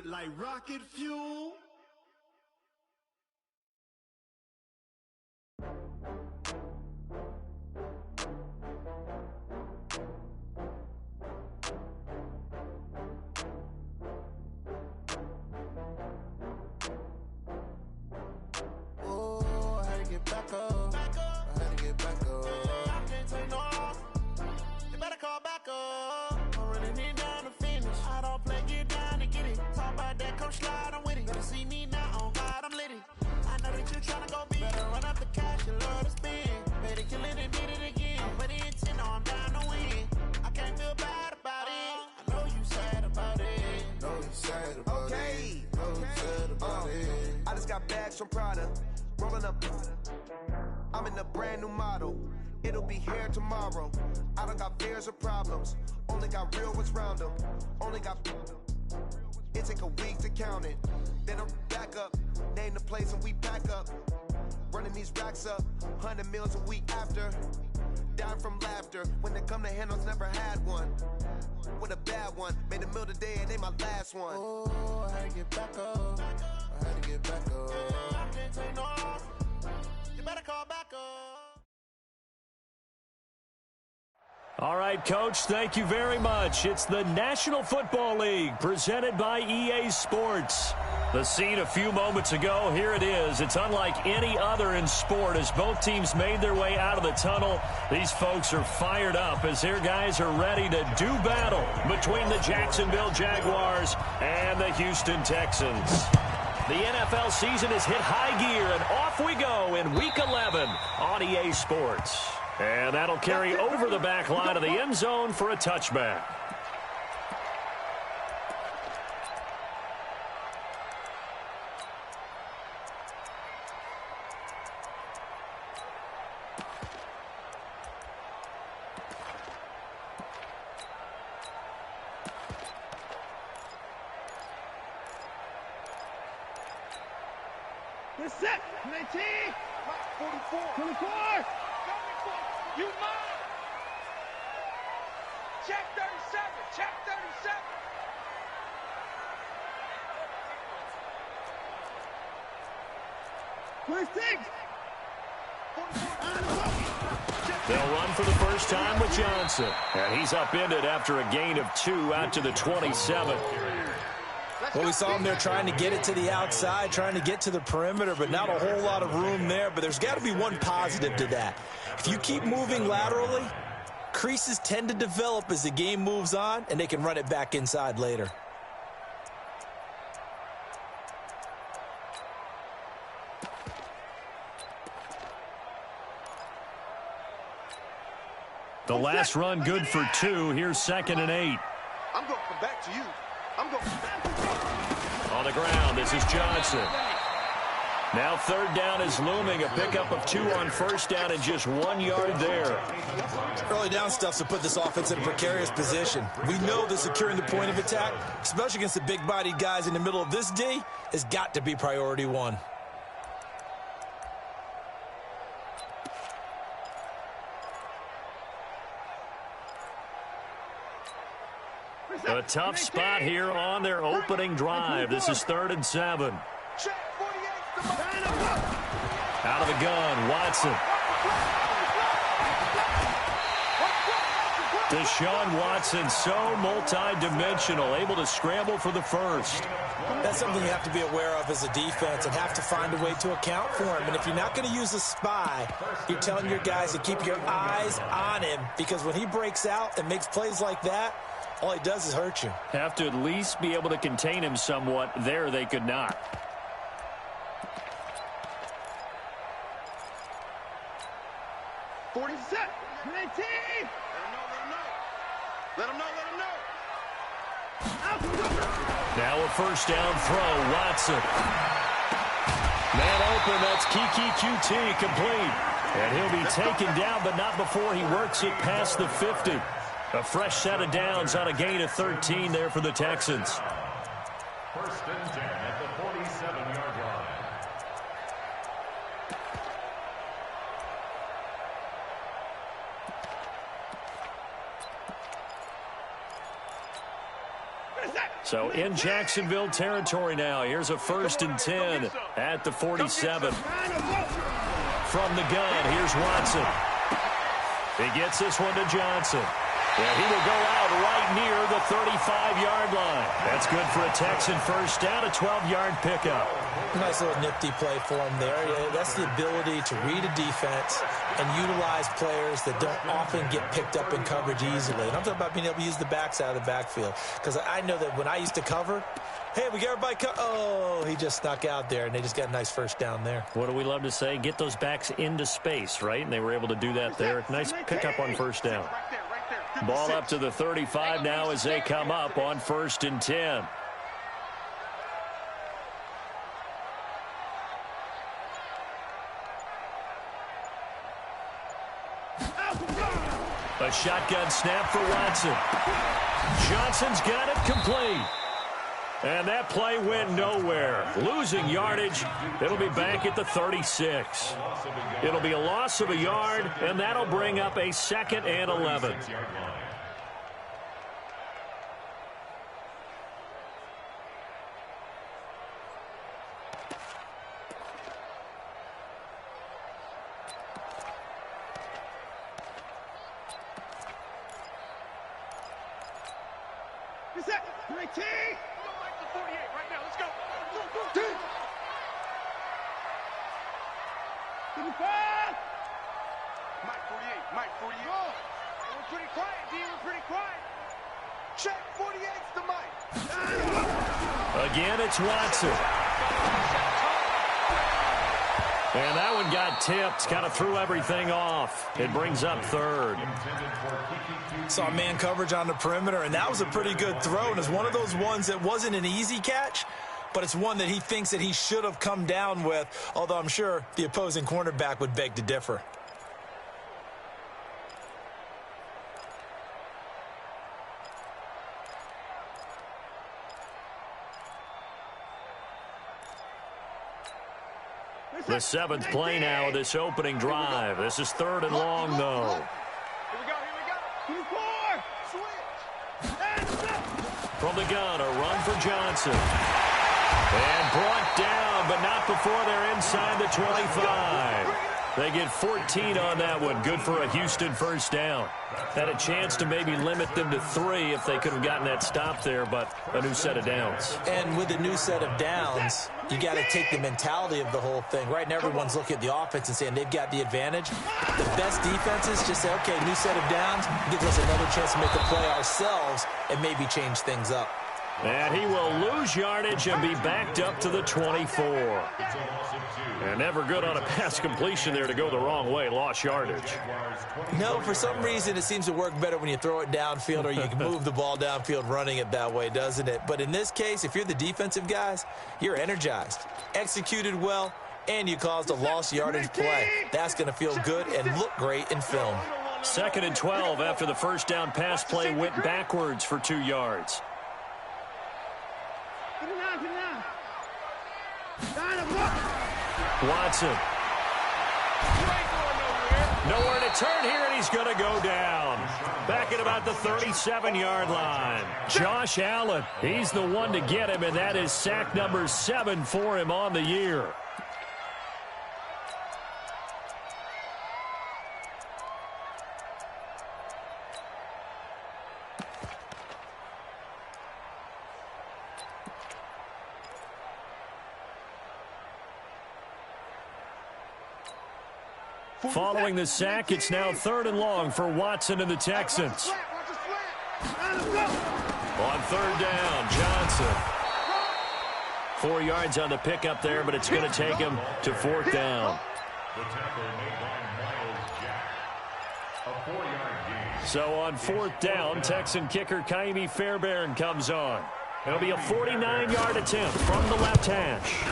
Like rocket fuel. Oh, I had to get back up. I had to get back up. I can't take no loss. You better call back up. I'm running it down to finish. I don't play, get down to get it. Talk about that, come slide, I'm with it. Better see me now, on God, I'm litty. I know that you're trying to go big. Better run up the cash, you love to spend. Better kill it and did it again. But the intent, no, I'm down to win. I can't feel bad about it. I know you sad about it. Know you sad about it. Know you sad about it. I just got bags from Prada. Rolling up. I'm in a brand new model. It'll be here tomorrow. I don't got fears or problems. Only got real ones round them. Only got. It take a week to count it. Then I'm back up. Name the place and we pack up. Running these racks up. 100 meals a week after. Down from laughter. When they come to handles, never had one. With a bad one. Made a meal today and they my last one. Oh, I had to get back up. I had to get back up. I can't take no loss. You better call back up. All right, Coach, thank you very much. It's the National Football League presented by EA Sports. The scene a few moments ago, here it is. It's unlike any other in sport as both teams made their way out of the tunnel. These folks are fired up as their guys are ready to do battle between the Jacksonville Jaguars and the Houston Texans. The NFL season has hit high gear, and off we go in Week 11 on EA Sports. And that'll carry over the back line of the end zone for a touchback. They're set. 19. 44. 24. You mine. Check 37. Check 37. They'll run for the first time with Johnson. And he's upended after a gain of 2 out to the 27. Well, we saw him there trying to get it to the outside, trying to get to the perimeter, but not a whole lot of room there. But there's got to be one positive to that. If you keep moving laterally, creases tend to develop as the game moves on, and they can run it back inside later. The last run good for 2. Here's 2nd and 8. I'm going to come back to you. I'm going on the ground, this is Johnson. Now 3rd down is looming. A pickup of 2 on 1st down and just 1 yard there. Early down stuff to put this offense in a precarious position. We know that securing the point of attack, especially against the big-bodied guys in the middle of this D, has got to be priority 1. A tough spot here on their opening drive. This is 3rd and 7. Out of the gun, Watson. Deshaun Watson, so multi-dimensional, able to scramble for the first. That's something you have to be aware of as a defense and have to find a way to account for him. And if you're not going to use a spy, you're telling your guys to keep your eyes on him, because when he breaks out and makes plays like that, all he does is hurt you. Have to at least be able to contain him somewhat. There they could not. Let him know. Now a first down throw, Watson. Man open, that's Kiki QT complete. And he'll be taken down, but not before he works it past the 50. A fresh set of downs on a gain of 13 there for the Texans. First and 10 at the 47-yard line. So in Jacksonville territory now. Here's a first and 10 at the 47. From the gun, here's Watson. He gets this one to Johnson. Yeah, he will go out right near the 35-yard line. That's good for a Texan first down, a 12-yard pickup. Nice little nifty play for him there. That's the ability to read a defense and utilize players that don't often get picked up in coverage easily. And I'm talking about being able to use the backs out of the backfield. Because I know that when I used to cover, hey, we got everybody oh, he just snuck out there, and they just got a nice first down there. What do we love to say? Get those backs into space, right? And they were able to do that there. Nice pickup on first down. Ball up to the 35 now as they come up on first and 10. A shotgun snap for Watson. Johnson's got it complete. And that play went nowhere. Losing yardage. It'll be back at the 36. It'll be a loss of a yard, and that'll bring up a 2nd and 11. Again, it's Watson. And that one got tipped, kind of threw everything off. It brings up 3rd. Saw man coverage on the perimeter, and that was a pretty good throw. And it's one of those ones that wasn't an easy catch, but it's one that he thinks that he should have come down with, although I'm sure the opposing cornerback would beg to differ. The 7th play now of this opening drive. This is 3rd and long, though. Here we go. From the gun, a run for Johnson. And brought down, but not before they're inside the 25. They get 14 on that one. Good for a Houston first down. Had a chance to maybe limit them to 3 if they could have gotten that stop there, but a new set of downs. And with a new set of downs, you got to take the mentality of the whole thing. Right now, everyone's looking at the offense and saying they've got the advantage. The best defenses just say, okay, new set of downs, gives us another chance to make a play ourselves and maybe change things up. And he will lose yardage and be backed up to the 24. And never good on a pass completion there to go the wrong way. Lost yardage. No, for some reason it seems to work better when you throw it downfield or you can move the ball downfield running it that way, doesn't it? But in this case, if you're the defensive guys, you're energized, executed well, and you caused a lost yardage play. That's going to feel good and look great in film. 2nd and 12 after the first down pass play went backwards for 2 yards. Watson. Nowhere to turn here, and he's going to go down. Back at about the 37-yard line. Josh Allen, he's the one to get him, and that is sack number 7 for him on the year. Following the sack, it's now 3rd and long for Watson and the Texans. On 3rd down, Johnson. 4 yards on the pickup there, but it's going to take him to 4th down. So on 4th down, Texan kicker Kaimi Fairbairn comes on. It'll be a 49-yard attempt from the left hash.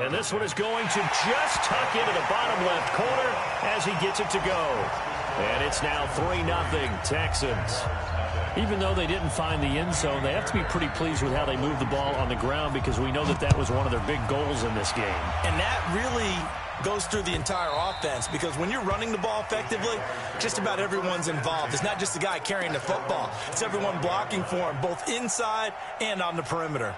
And this one is going to just tuck into the bottom left corner as he gets it to go. And it's now 3-0 Texans. Even though they didn't find the end zone, they have to be pretty pleased with how they moved the ball on the ground because we know that that was one of their big goals in this game. And that really goes through the entire offense because when you're running the ball effectively, just about everyone's involved. It's not just the guy carrying the football. It's everyone blocking for him, both inside and on the perimeter.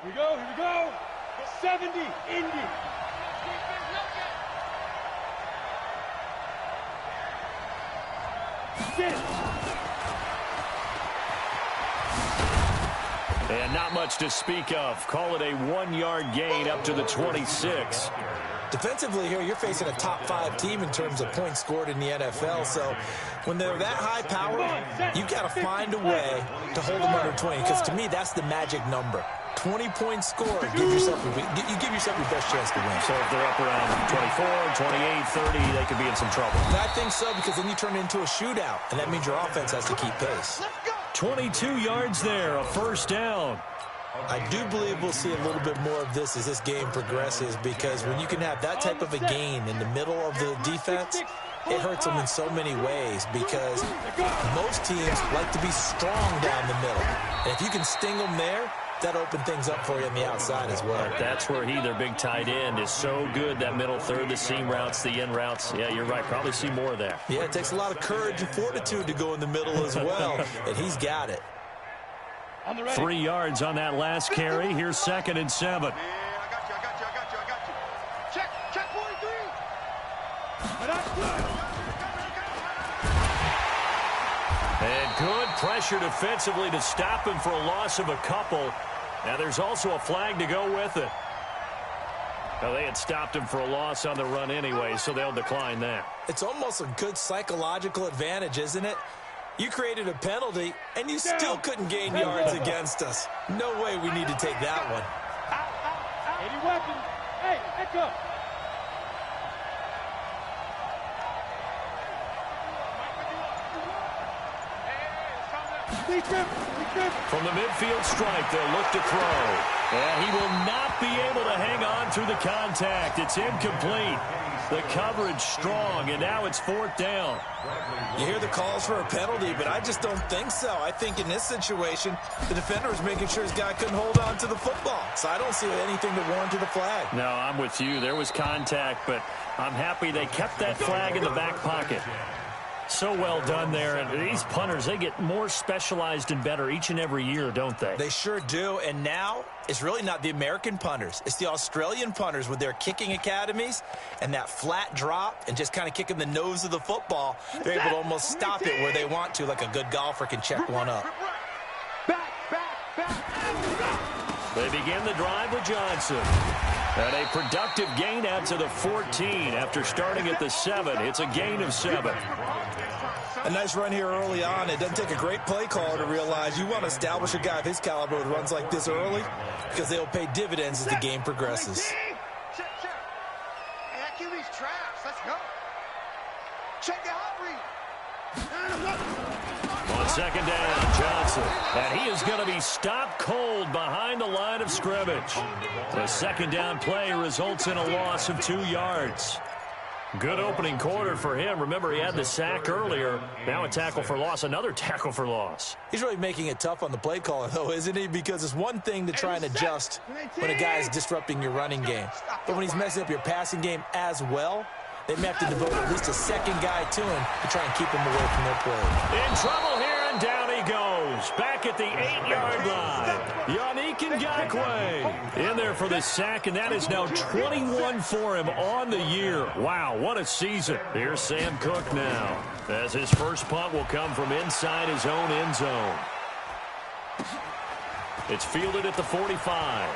Here we go, here we go. 70, Indy. Sit. And not much to speak of. Call it a 1-yard gain up to the 26. Defensively here, you're facing a top-5 team in terms of points scored in the NFL. So when they're that high-powered, you've got to find a way to hold them under 20. Because to me, that's the magic number. 20 points scored, you give yourself your best chance to win. So if they're up around 24, 28, 30, they could be in some trouble. And I think so because then you turn it into a shootout, and that means your offense has to keep pace. 22 yards there, a first down. I do believe we'll see a little bit more of this as this game progresses because when you can have that type of a gain in the middle of the defense, it hurts them in so many ways because most teams like to be strong down the middle. And if you can sting them there, that opens things up for you on the outside as well. That's where their big tight end, is so good, that middle third, the seam routes, the in routes. Yeah, you're right. Probably see more of that. Yeah, it takes a lot of courage and fortitude to go in the middle as well, and he's got it. 3 yards on that last carry. Here's 2nd and 7. Man, I got you. Check 43. And that's good. And good pressure defensively to stop him for a loss of a couple. Now there's also a flag to go with it. Well, they had stopped him for a loss on the run anyway, so they'll decline that. It's almost a good psychological advantage, isn't it? You created a penalty, and you still couldn't gain yards against us. No way we need to take that one. Any weapons? Hey, echo. From the midfield stripe, they'll look to throw. And he will not be able to hang on through the contact. It's incomplete. The coverage strong, and now it's 4th down. You hear the calls for a penalty, but I just don't think so. I think in this situation, the defender was making sure his guy couldn't hold on to the football. So I don't see anything to warrant the flag. No, I'm with you. There was contact, but I'm happy they kept that flag in the back pocket. So well done there. And these punters, they get more specialized and better each and every year, don't they? They sure do. And now it's really not the American punters. It's the Australian punters with their kicking academies and that flat drop and just kind of kicking the nose of the football. They're able to almost stop it where they want to, like a good golfer can check one up. They begin the drive with Johnson. And a productive gain out to the 14 after starting at the 7. It's a gain of 7. A nice run here early on. It doesn't take a great play caller to realize you want to establish a guy of his caliber with runs like this early because they'll pay dividends as the game progresses. Check. Hey, that QB's trash. Let's go. Check the hot read. On 2nd down, Johnson. And he is going to be stopped cold behind the line of scrimmage. The 2nd down play results in a loss of 2 yards. Good opening quarter for him. Remember, he had the sack earlier. Now a tackle for loss, another tackle for loss. He's really making it tough on the play caller, though, isn't he? Because it's one thing to try and adjust when a guy is disrupting your running game. But when he's messing up your passing game as well, they may have to devote at least a second guy to him to try and keep him away from their play. In trouble here, and down he goes. Back at the 8-yard line. Yannick Ngakoue in there for the sack, and that is now 21 for him on the year. Wow, what a season. Here's Sam Cook now, as his first punt will come from inside his own end zone. It's fielded at the 45.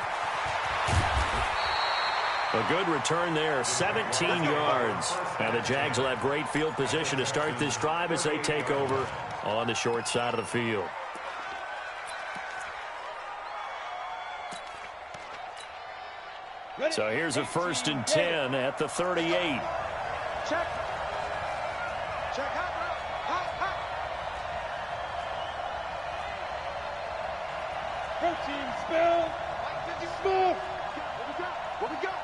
A good return there, 17 yards. And the Jags will have great field position to start this drive as they take over on the short side of the field. So here's a 1st and 10 at the 38. Check. Hot. Protein. Bill. Smooth. What we got?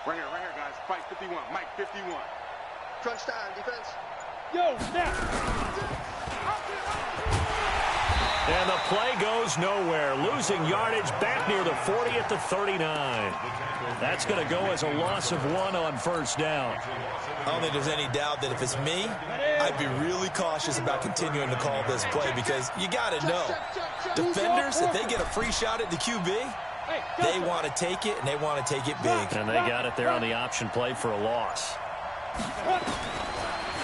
Right here, guys. Fight 51. Mike 51. Crunch time, defense. Yo, snap. And the play goes nowhere. Losing yardage back near the 40 at the 39. That's going to go as a loss of 1 on first down. I don't think there's any doubt that if it's me, I'd be really cautious about continuing to call this play because you got to know, defenders, if they get a free shot at the QB, they want to take it, and they want to take it big. And they got it there on the option play for a loss.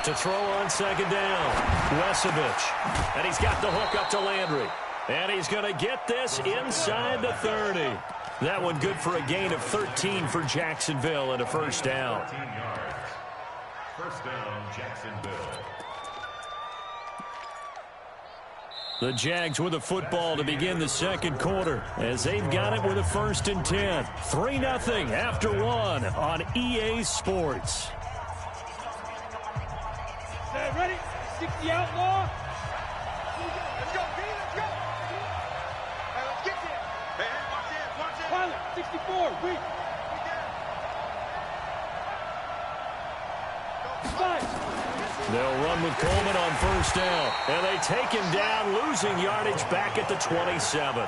To throw on second down, Wesovich. And he's got the hook up to Landry. And he's going to get this inside the 30. That one good for a gain of 13 for Jacksonville and a first down. First down, Jacksonville. The Jags with a football to begin the second quarter as they've got it with a 1st and 10. 3-0 after 1 on EA Sports. Ready? 60 outlaw. Let's go, B. Let's go. Hey, let's get there. Hey, watch it. Watch it. Pilot, 64. Weak. They'll run with Coleman on first down. And they take him down, losing yardage back at the 27.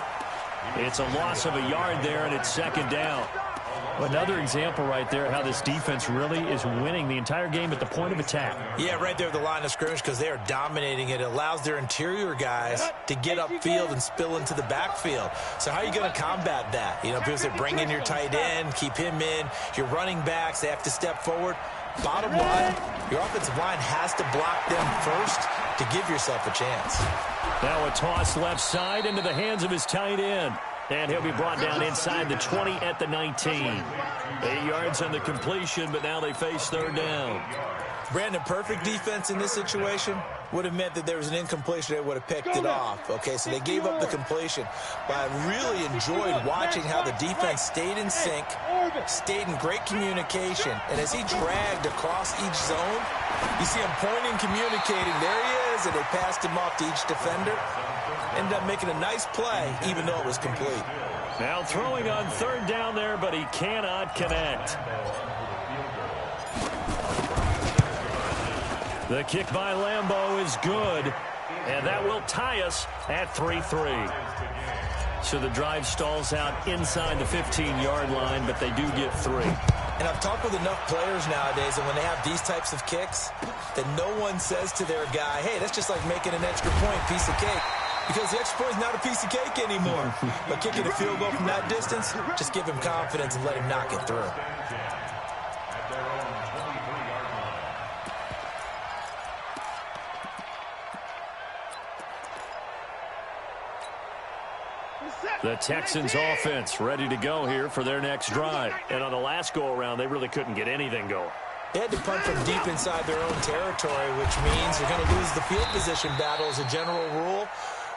It's a loss of a yard there, and it's second down. Another example right there how this defense really is winning the entire game at the point of attack. Yeah, right there at the line of scrimmage because they are dominating it. It allows their interior guys to get upfield and spill into the backfield. So how are you going to combat that? You know, people say bring in your tight end, keep him in. Your running backs, they have to step forward. Bottom line, your offensive line has to block them first to give yourself a chance. Now a toss left side into the hands of his tight end. And he'll be brought down inside the 20 at the 19. 8 yards on the completion, but now they face third down. Brandon, perfect defense in this situation would have meant that there was an incompletion that would have picked it off. Okay, so they gave up the completion. But I really enjoyed watching how the defense stayed in sync, stayed in great communication. And as he dragged across each zone, you see him pointing, communicating. There he is, and they passed him off to each defender. Ended up making a nice play, even though it was complete. Now throwing on third down there, but he cannot connect. The kick by Lambeau is good, and that will tie us at 3-3. So the drive stalls out inside the 15-yard line, but they do get 3. And I've talked with enough players nowadays, and when they have these types of kicks, that no one says to their guy, hey, that's just like making an extra point, piece of cake. Because the extra point is not a piece of cake anymore. But kicking a field goal from that distance, just give him confidence and let him knock it through. The Texans offense ready to go here for their next drive. And on the last go-around, they really couldn't get anything going. They had to punt from deep inside their own territory, which means they're going to lose the field position battle as a general rule.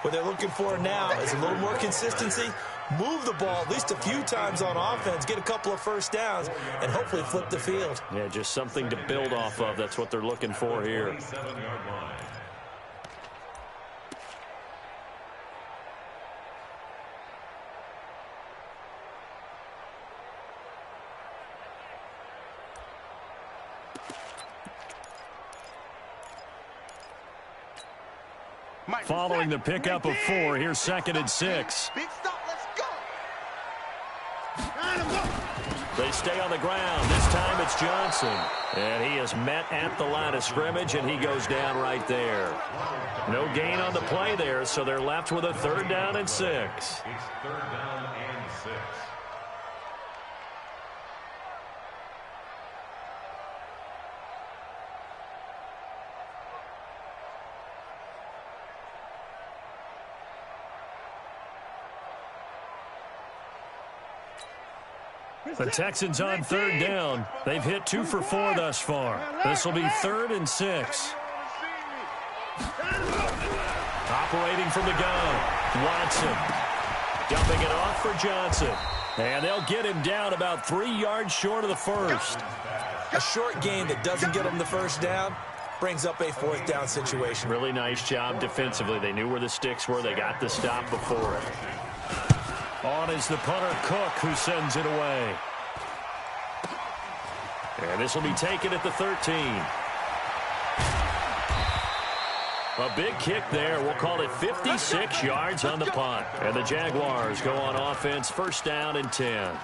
What they're looking for now is a little more consistency, move the ball at least a few times on offense, get a couple of first downs, and hopefully flip the field. Yeah, just something to build off of. That's what they're looking for here. Following the pickup of 4, here's 2nd and 6. Big stop, let's go. They stay on the ground. This time it's Johnson. And he is met at the line of scrimmage, and he goes down right there. No gain on the play there, so they're left with a 3rd down and 6. It's 3rd down and 6. The Texans on 3rd down. They've hit 2 for 4 thus far. This will be 3rd and 6. Operating from the gun, Watson. Dumping it off for Johnson. And they'll get him down about 3 yards short of the first. A short gain that doesn't get them the first down brings up a 4th down situation. Really nice job defensively. They knew where the sticks were. They got the stop before it. On is the punter, Cook, who sends it away. And this will be taken at the 13. A big kick there. We'll call it 56 yards on the punt. And the Jaguars go on offense, 1st down and 10.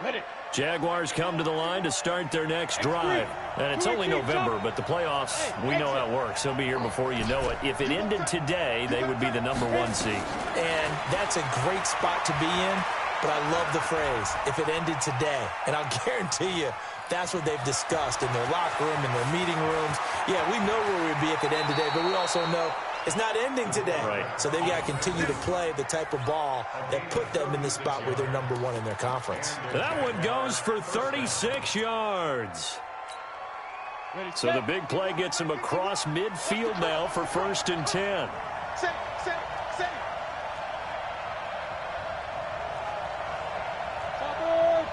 Ready. Jaguars come to the line to start their next drive. And it's only November, but the playoffs, we know how it works. They'll be here before you know it. If it ended today, they would be the #1 seed. And that's a great spot to be in, but I love the phrase, if it ended today. And I'll guarantee you, that's what they've discussed in their locker room, in their meeting rooms. Yeah, we know where we'd be if it ended today, but we also know it's not ending today. Right. So they've got to continue to play the type of ball that put them in the spot where they're #1 in their conference. That one goes for 36 yards. So the big play gets him across midfield now for 1st and 10. Say.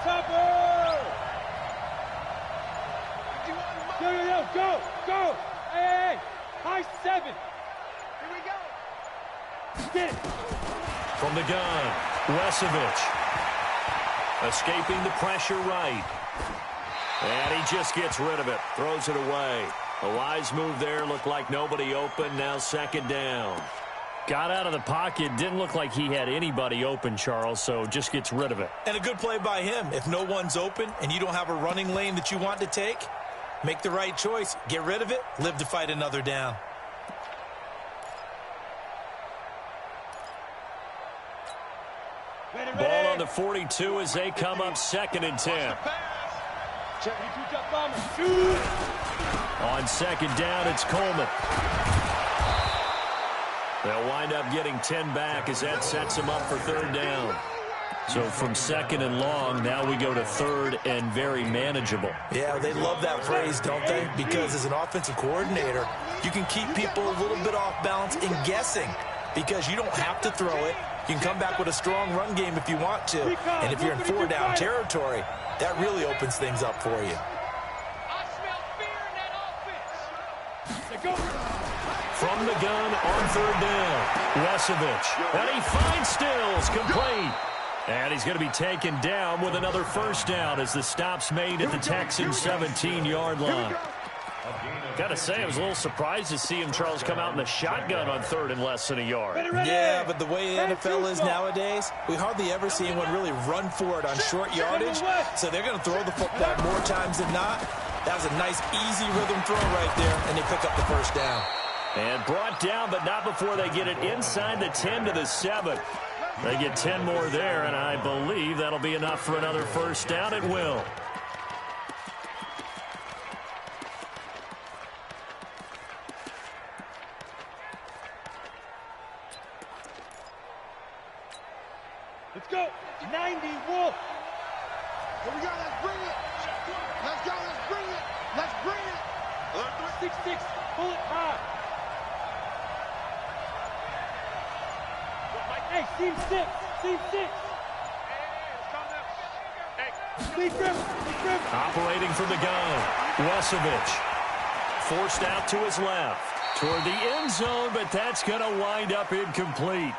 Topper! Go! Hey! High 7! Here we go! Get it! From the gun, Wesevich. Escaping the pressure right. And he just gets rid of it. Throws it away. A wise move there. Looked like nobody open. Now 2nd down. Got out of the pocket. Didn't look like he had anybody open, Charles, so just gets rid of it. And a good play by him. If no one's open and you don't have a running lane that you want to take, make the right choice. Get rid of it. Live to fight another down. Ball on the 42 as they come up 2nd and 10. On 2nd down, it's Coleman. They'll wind up getting 10 back as that sets them up for 3rd down. So from 2nd and long, now we go to 3rd and very manageable. Yeah, they love that phrase, don't they? Because as an offensive coordinator, you can keep people a little bit off balance and guessing because you don't have to throw it. You can come back with a strong run game if you want to. And if you're in 4-down territory, that really opens things up for you. I smell fear in that offense. From the gun on 3rd down, Wesevich. And he finds Stills, complete. And he's going to be taken down with another 1st down as the stop's made at the Texans' 17-yard line. Got to say, I was a little surprised to see him, Charles, come out in the shotgun on 3rd and less than a yard. Yeah, but the way the NFL is nowadays, we hardly ever see anyone really run for it on short yardage. So they're going to throw the football more times than not. That was a nice, easy rhythm throw right there, and they pick up the 1st down. And brought down, but not before they get it inside the 10 to the 7. They get 10 more there, and I believe that'll be enough for another 1st down. It will. Let's go. 90 Wolf. Here we go. Let's bring it. Let's go. Let's bring it. Let's bring it. 6-6. Pull it high. Hey, team 6. Team 6. Operating from the gun, Wesevich. Forced out to his left. Toward the end zone, but that's going to wind up incomplete.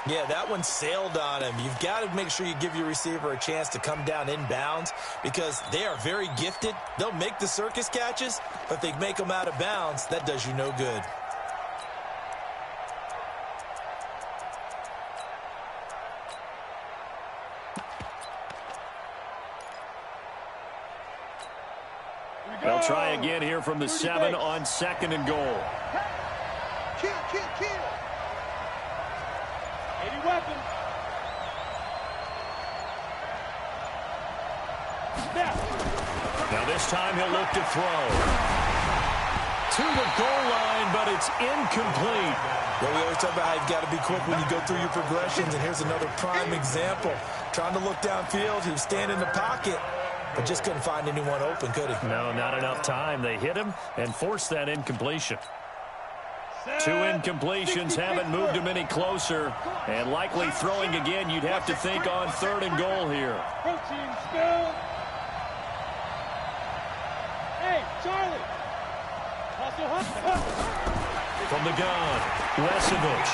Yeah, that one sailed on him. You've got to make sure you give your receiver a chance to come down inbounds because they are very gifted. They'll make the circus catches, but if they make them out of bounds, that does you no good. They'll try again here from the 7 on 2nd and goal. Kill. 80 weapons. Now this time he'll look to throw. To the goal line, but it's incomplete. Well, we always talk about how you've got to be quick when you go through your progressions, and here's another prime example. Trying to look downfield, he was standing in the pocket, but just couldn't find anyone open, could he? No, not enough time. They hit him and forced that incompletion. 2 incompletions haven't moved him any closer. And likely throwing again, you'd have to think on 3rd and goal here. Protein spill. Hey, Charlie. From the gun, Wesevich.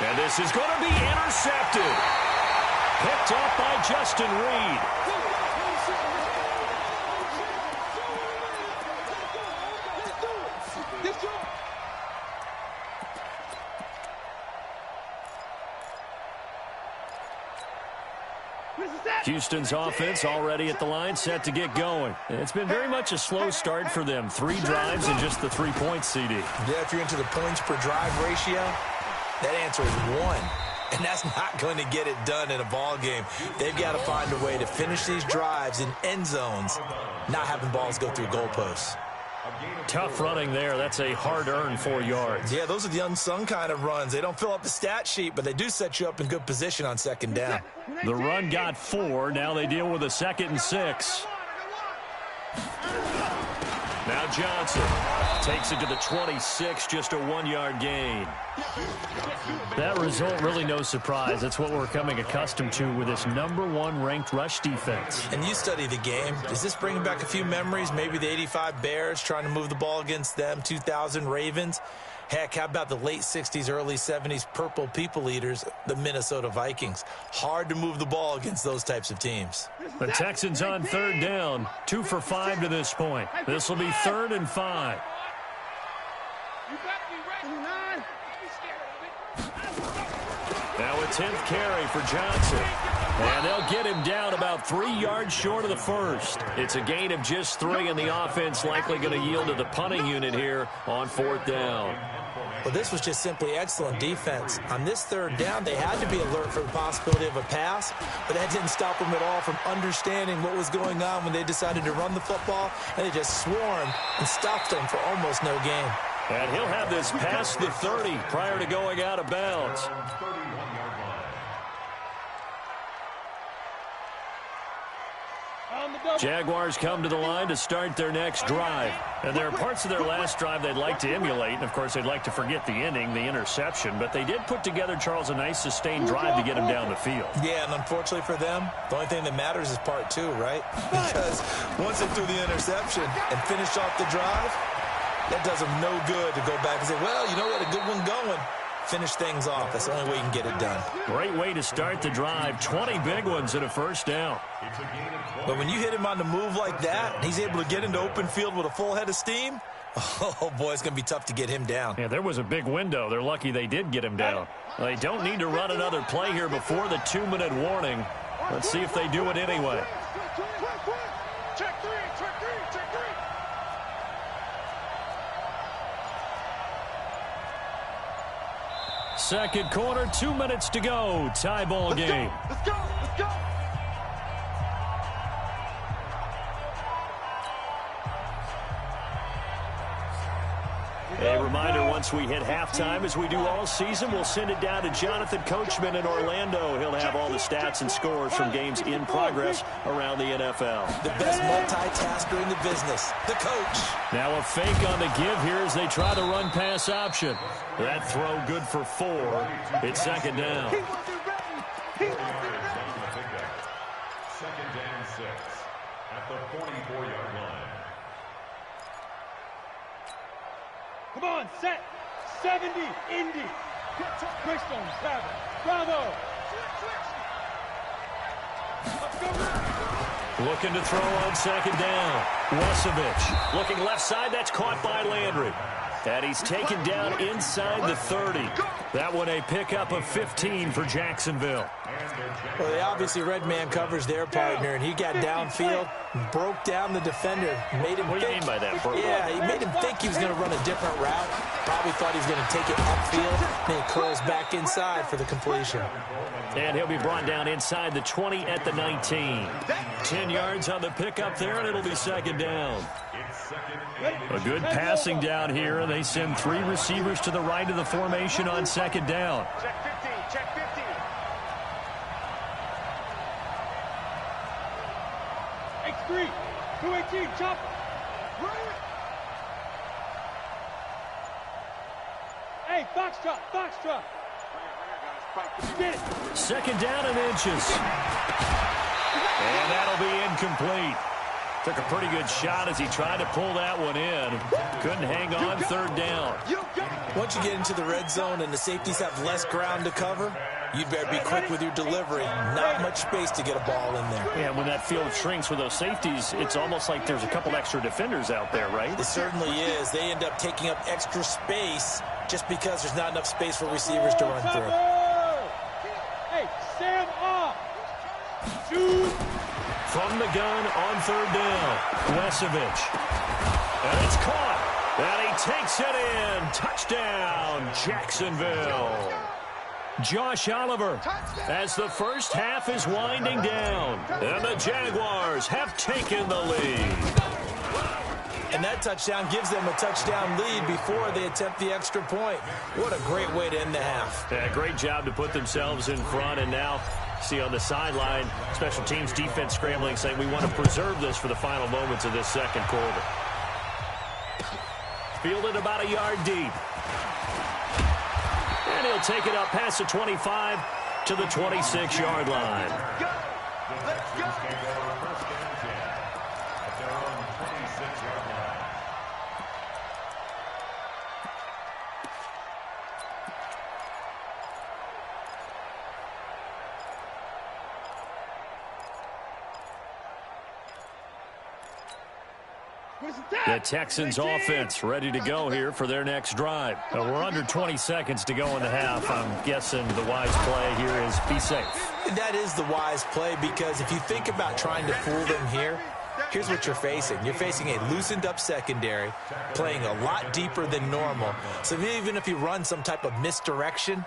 And this is going to be intercepted. Picked up by Justin Reed. Houston's offense already at the line, set to get going. It's been very much a slow start for them. 3 drives and just the 3 points, CD. Yeah, if you're into the points per drive ratio, that answer is 1. And that's not going to get it done in a ball game. They've got to find a way to finish these drives in end zones, not having balls go through goalposts. Tough running there. That's a hard-earned 4 yards. Yeah, those are the unsung kind of runs. They don't fill up the stat sheet, but they do set you up in good position on second down. The run got 4. Now they deal with a 2nd and 6. Now Johnson takes it to the 26, just a 1-yard gain. That result, really no surprise. That's what we're coming accustomed to with this #1 ranked rush defense. And you study the game. Does this bring back a few memories? Maybe the 85 Bears trying to move the ball against them, 2000 Ravens. Heck, how about the late 60s, early 70s Purple People Eaters, the Minnesota Vikings? Hard to move the ball against those types of teams. The Texans on 3rd down, 2 for 5 to this point. This will be 3rd and 5. Now a 10th carry for Johnson. And they'll get him down about 3 yards short of the first. It's a gain of just 3, and the offense likely going to yield to the punting unit here on 4th down. Well, this was just simply excellent defense. On this 3rd down, they had to be alert for the possibility of a pass, but that didn't stop them at all from understanding what was going on when they decided to run the football, and they just swarmed and stopped them for almost no gain. And he'll have this past the 30 prior to going out of bounds. Jaguars come to the line to start their next drive. And there are parts of their last drive they'd like to emulate. And, of course, they'd like to forget the inning, the interception. But they did put together, Charles, a nice sustained drive to get him down the field. Yeah, and unfortunately for them, the only thing that matters is part 2, right? Because once they threw the interception and finished off the drive, that does them no good to go back and say, well, you know, we had a good one going. Finish things off. That's the only way you can get it done. Great way to start the drive. 20 big ones and a 1st down. But when you hit him on the move like that, he's able to get into open field with a full head of steam, oh, boy, it's going to be tough to get him down. Yeah, there was a big window. They're lucky they did get him down. They don't need to run another play here before the 2-minute warning. Let's see if they do it anyway. Check 3, check 3, check 3. Second quarter, 2 minutes to go. Tie ball game. Let's go, let's go. A reminder, once we hit halftime, as we do all season, we'll send it down to Jonathan Coachman in Orlando. He'll have all the stats and scores from games in progress around the NFL. The best multitasker in the business, the coach. Now a fake on the give here as they try the run-pass option. That throw good for 4. It's 2nd down. He wasn't ready. He wasn't ready. 2nd and 6 at the 44-yard line. Come on, set. 70, Indy. Quickstone, Savage. Bravo. Let's go. Looking to throw on 2nd down. Wesevich looking left side. That's caught by Landry. And he's taken down inside the 30. That one a pickup of 15 for Jacksonville. Well, they obviously red man covers their partner, and he got downfield, broke down the defender, made him What do you mean by that, bro? Yeah, he made him think he was going to run a different route. Probably thought he was going to take it upfield, then he curls back inside for the completion. And he'll be brought down inside the 20 at the 19. 10 yards on the pickup there, and it'll be 2nd down. A good passing down here, and they send 3 receivers to the right of the formation on 2nd down. Check 15, check 15. X3, 218, chopper. Hey, Foxtrot, Foxtrot. Get it. 2nd down and inches. And that'll be incomplete. Took a pretty good shot as he tried to pull that one in. Couldn't hang on third down. Once you get into the red zone and the safeties have less ground to cover, you better be quick with your delivery. Not much space to get a ball in there. Yeah, when that field shrinks with those safeties, it's almost like there's a couple extra defenders out there, right? It certainly is. They end up taking up extra space just because there's not enough space for receivers to run through. Hey, Sam off. Shoot. From the gun on third down, Wesevich. And it's caught. And he takes it in. Touchdown, Jacksonville. Josh Oliver as the first half is winding down. And the Jaguars have taken the lead. And that touchdown gives them a touchdown lead before they attempt the extra point. What a great way to end the half. Yeah, great job to put themselves in front. And now, see on the sideline, special teams defense scrambling, saying we want to preserve this for the final moments of this second quarter. Fielded about a yard deep. And he'll take it up past the 25 to the 26-yard line. Let's go. The Texans offense ready to go here for their next drive. We're under 20 seconds to go in the half. I'm guessing the wise play here is be safe. That is the wise play, because if you think about trying to fool them here, here's what you're facing. You're facing a loosened up secondary, playing a lot deeper than normal. So even if you run some type of misdirection,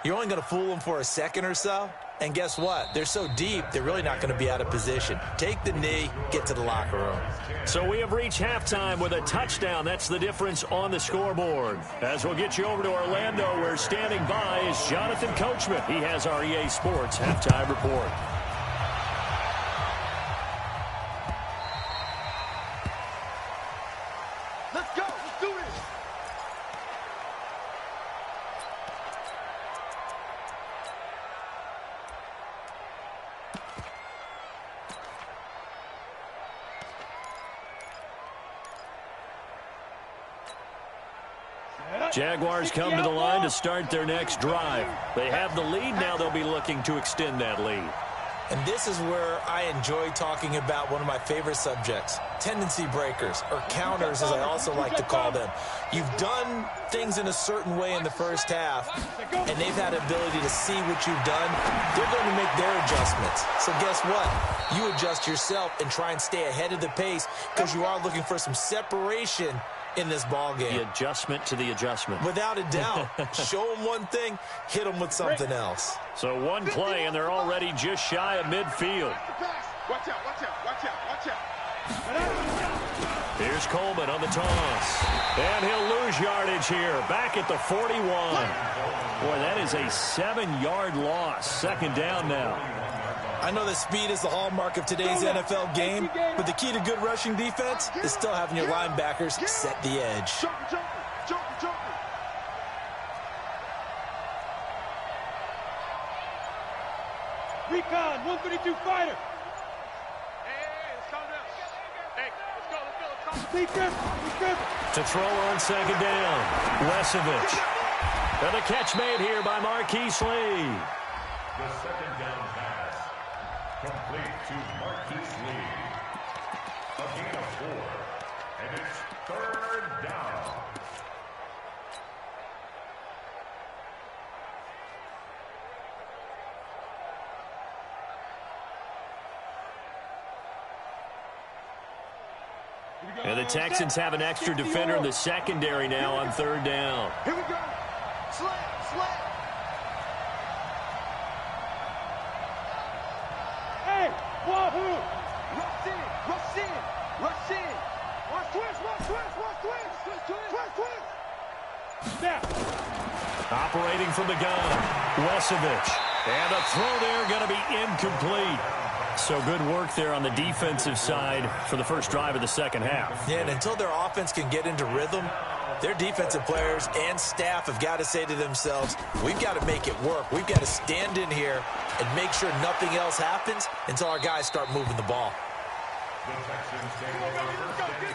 you're only going to fool them for a second or so. And guess what? They're so deep, they're really not going to be out of position. Take the knee, get to the locker room. So we have reached halftime with a touchdown. That's the difference on the scoreboard. As we'll get you over to Orlando, where standing by is Jonathan Coachman. He has our EA Sports halftime report. Let's go. Let's do this. Jaguars come to the line to start their next drive. They have the lead now. They'll be looking to extend that lead. And this is where I enjoy talking about one of my favorite subjects, tendency breakers, or counters as I also like to call them. You've done things in a certain way in the first half, and they've had the ability to see what you've done. They're going to make their adjustments. So guess what? You adjust yourself and try and stay ahead of the pace, because you are looking for some separation in this ball game. The adjustment to the adjustment. Without a doubt. Show them one thing, hit them with something else. So one play, and they're already just shy of midfield. Watch out, watch out, watch out, watch out. Here's Coleman on the toss. And he'll lose yardage here. Back at the 41. Boy, that is a 7-yard loss. Second down now. I know that speed is the hallmark of today's NFL game, but the key to good rushing defense is still having your linebackers set the edge. Recon, 132 fighter. Hey, let's calm down. Hey, let's go. To throw on second down, Wesevich. And the catch made here by Marquise Lee. The second down pass, complete to Marquise Lee. A gain of 4, and it's third down. And the Texans have an extra defender in the secondary now on third down. Here we go. Slam, slam. Hey, wahoo. Rush in, rush in, rush in. Watch twist, watch twist, watch twist. Twist, twist, twist, twist. Snap. Operating from the gun, Wesevich. And a throw there going to be incomplete. So good work there on the defensive side for the first drive of the second half. Yeah, and until their offense can get into rhythm, their defensive players and staff have got to say to themselves, we've got to make it work. We've got to stand in here and make sure nothing else happens until our guys start moving the ball. The Texans take over first and 10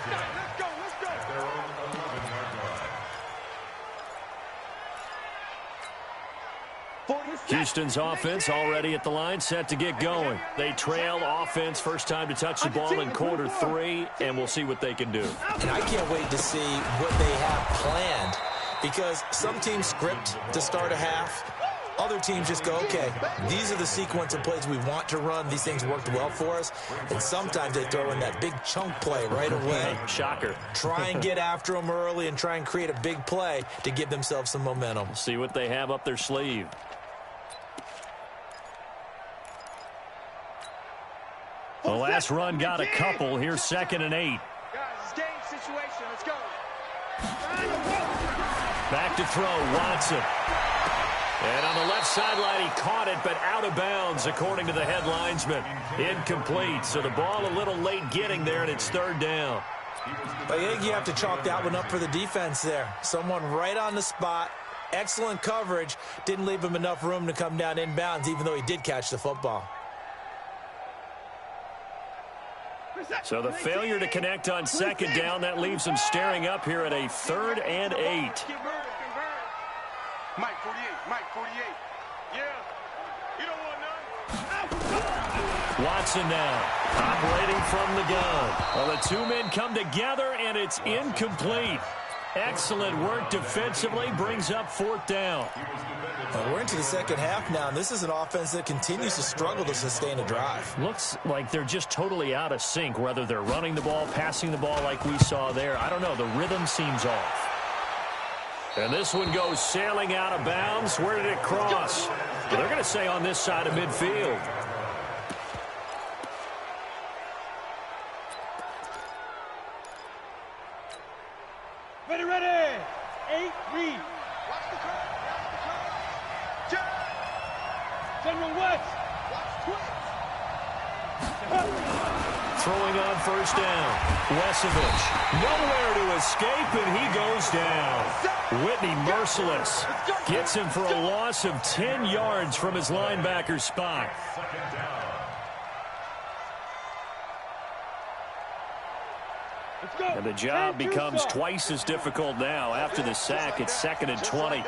at their own 11-yard line. Houston's offense already at the line, set to get going. They trail offense, first time to touch the ball in quarter 3, and we'll see what they can do. And I can't wait to see what they have planned, because some teams script to start a half. Other teams just go, okay, these are the sequence of plays we want to run. These things worked well for us. And sometimes they throw in that big chunk play right away. Shocker. Try and get after them early and try and create a big play to give themselves some momentum. See what they have up their sleeve. The last run got a couple. Here's 2nd and 8. Guys, it's game situation. Let's go. Back to throw, Watson. And on the left sideline, he caught it, but out of bounds, according to the head linesman. Incomplete, so the ball a little late getting there, and it's 3rd down. I think you have to chalk that one up for the defense there. Someone right on the spot, excellent coverage, didn't leave him enough room to come down inbounds, even though he did catch the football. So the failure to connect on 2nd down, that leaves them staring up here at a 3rd and 8. Mike 48, Mike 48. Yeah, you don't want none. Watson now, operating from the gun. Well, the two men come together, and it's incomplete. Excellent work defensively, brings up 4th down. Well, we're into the second half now, and this is an offense that continues to struggle to sustain a drive. Looks like they're just totally out of sync, whether they're running the ball, passing the ball like we saw there. I don't know, the rhythm seems off. And this one goes sailing out of bounds. Where did it cross? Well, they're going to say on this side of midfield. Ready, ready. 8, read. Watch the curve. General West. Watch twins. Throwing on 1st down. Wesovich. Nowhere to escape, and he goes down. Whitney merciless. Gets him for a loss of 10 yards from his linebacker spot. 2nd down. And the job becomes twice as difficult now. After the sack, it's 2nd and 20. Bang,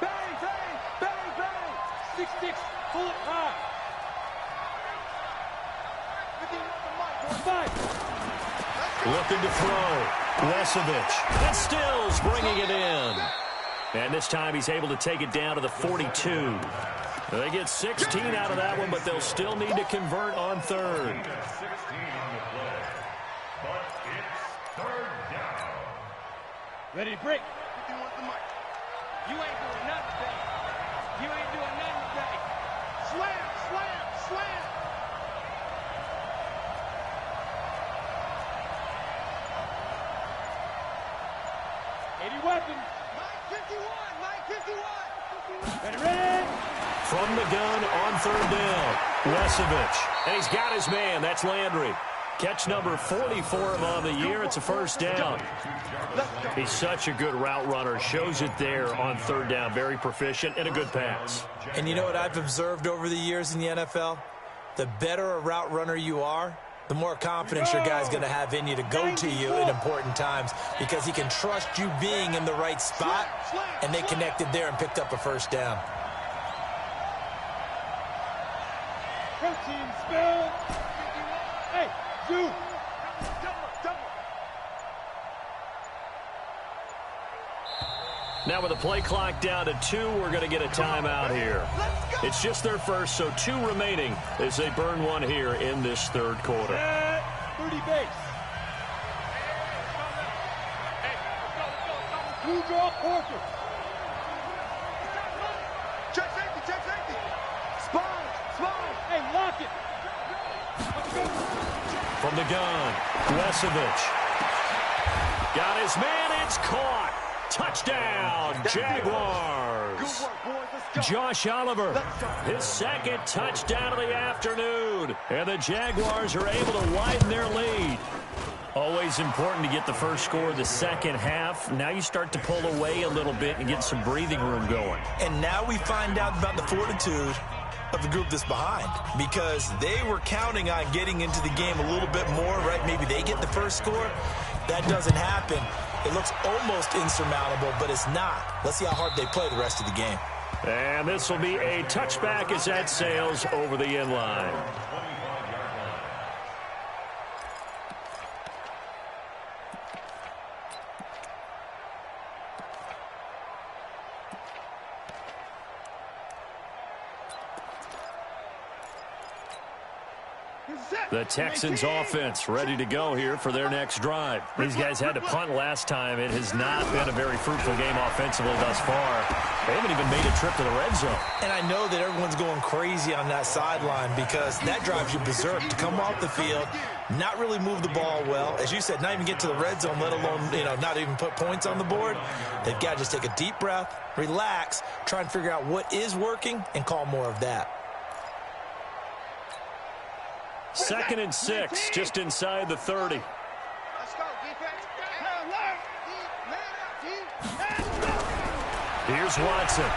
bang, bang, bang. 6-6, pull it high. Looking to throw. Wesovich. And Stills bringing it in. And this time he's able to take it down to the 42. They get 16 out of that one, but they'll still need to convert on 3rd. 16 on the play. But it's 3rd down. Ready to break. You ain't doing nothing today. You ain't doing nothing today. Slam, slam, slam. Weapons. Mike 51, Mike 51. Ready, ready. From the gun on 3rd down. Wesovich. And he's got his man. That's Landry. Catch number 40 for him on the year. It's a 1st down. He's such a good route runner. Shows it there on 3rd down. Very proficient and a good pass. And you know what I've observed over the years in the NFL? The better a route runner you are, the more confidence your guy's going to have in you to go to you in important times, because he can trust you being in the right spot, and they connected there and picked up a 1st down. Protein spill. Hey, you. Now with the play clock down to 2, we're going to get a timeout here. It's just their first, so 2 remaining as they burn one here in this 3rd quarter. 30 base. Blue draw, Porter. Check safety. Spine. Hey, lock it. From the gun, Wesovich. Got his man, it's caught. Touchdown, Jaguars. Josh Oliver, his 2nd touchdown of the afternoon. And the Jaguars are able to widen their lead. Always important to get the first score of the second half. Now you start to pull away a little bit and get some breathing room going. And now we find out about the fortitude of the group that's behind because they were counting on getting into the game a little bit more, right? Maybe they get the first score. That doesn't happen. It looks almost insurmountable, but it's not. Let's see how hard they play the rest of the game. And this will be a touchback as that sails over the end line. The Texans offense ready to go here for their next drive. These guys had to punt last time. It has not been a very fruitful game offensively thus far. They haven't even made a trip to the red zone. And I know that everyone's going crazy on that sideline because that drives you berserk to come off the field, not really move the ball well. As you said, not even get to the red zone, let alone, not even put points on the board. They've got to just take a deep breath, relax, try and figure out what is working and call more of that. 2nd and 6, just inside the 30. Let's go, defense. Here's Watson.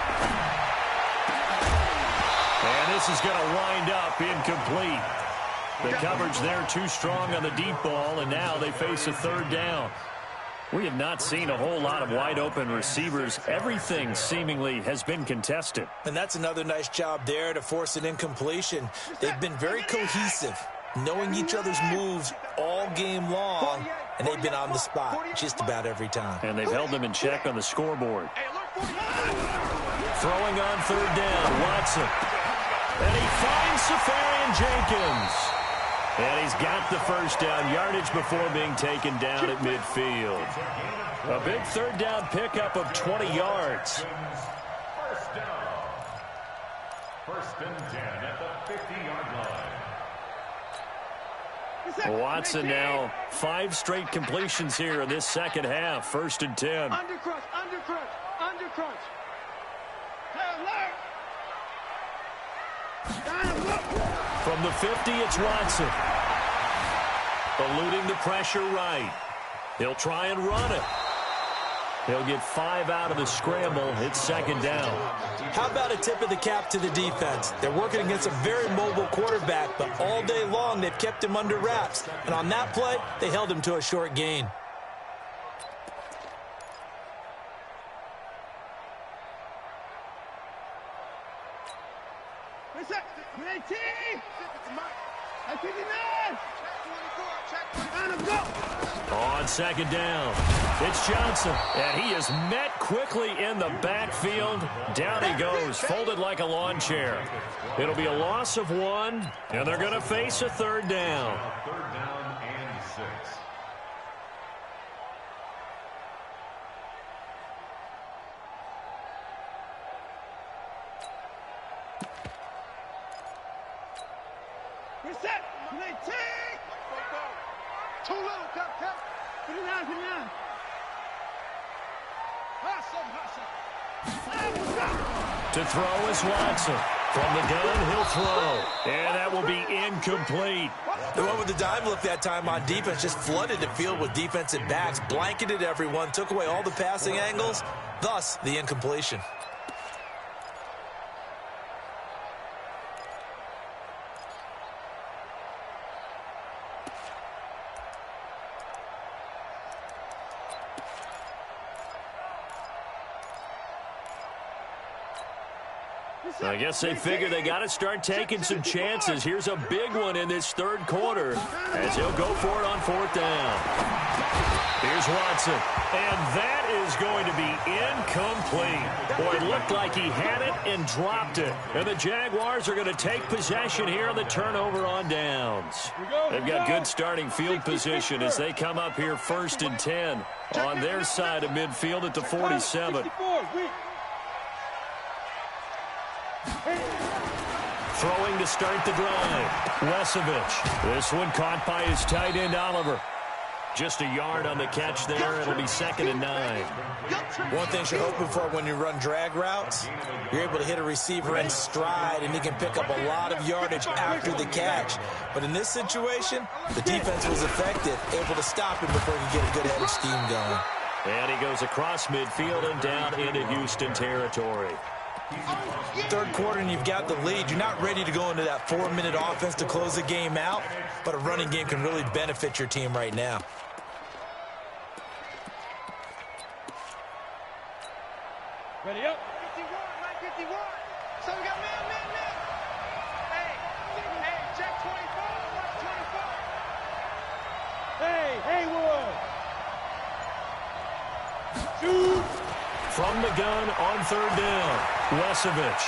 And this is going to wind up incomplete. The coverage there too strong on the deep ball, and now they face a 3rd down. We have not seen a whole lot of wide-open receivers. Everything seemingly has been contested. And that's another nice job there to force an incompletion. They've been very cohesive, knowing each other's moves all game long, and they've been on the spot just about every time. And they've held them in check on the scoreboard. Throwing on 3rd down, Watson. And he finds Safarian Jenkins. And he's got the first down yardage before being taken down at midfield. A big 3rd down pickup of 20 yards. First down. 1st and 10 at the 50-yard line. Watson now 5 straight completions here in this second half. 1st and 10. Undercrunch. From the 50, it's Watson. Eluding the pressure right. He'll try and run it. He'll get 5 out of the scramble. It's 2nd down. How about a tip of the cap to the defense? They're working against a very mobile quarterback, but all day long they've kept him under wraps. And on that play, they held him to a short gain. On 2nd down, it's Johnson, and he is met quickly in the backfield. Down he goes, folded like a lawn chair. It'll be a loss of 1, and they're going to face a 3rd down. 3rd down and 6. Too little, Cap. Put it down. To throw is Watson. From the gun, he'll throw. And that will be incomplete. They went with the dive look that time on defense, just flooded the field with defensive backs, blanketed everyone, took away all the passing angles, thus the incompletion. I guess they figure they got to start taking some chances. Here's a big one in this 3rd quarter as he'll go for it on 4th down. Here's Watson, and that is going to be incomplete. Boy, it looked like he had it and dropped it. And the Jaguars are going to take possession here on the turnover on downs. They've got good starting field position as they come up here 1st and 10 on their side of midfield at the 47. Throwing to start the drive. Wesovich. This one caught by his tight end, Oliver. Just a yard on the catch there. It'll be 2nd and 9. One thing you're hoping for when you run drag routes, you're able to hit a receiver in stride, and he can pick up a lot of yardage after the catch. But in this situation, the defense was effective, able to stop him before he could get a good head of steam going. And he goes across midfield and down into Houston territory. Third quarter and you've got the lead. You're not ready to go into that 4-minute offense to close the game out, but a running game can really benefit your team right now. Ready up. 51. So we got man. Hey, check 24. Hey, Haywood. Shoot. From the gun on third down, Wesevich.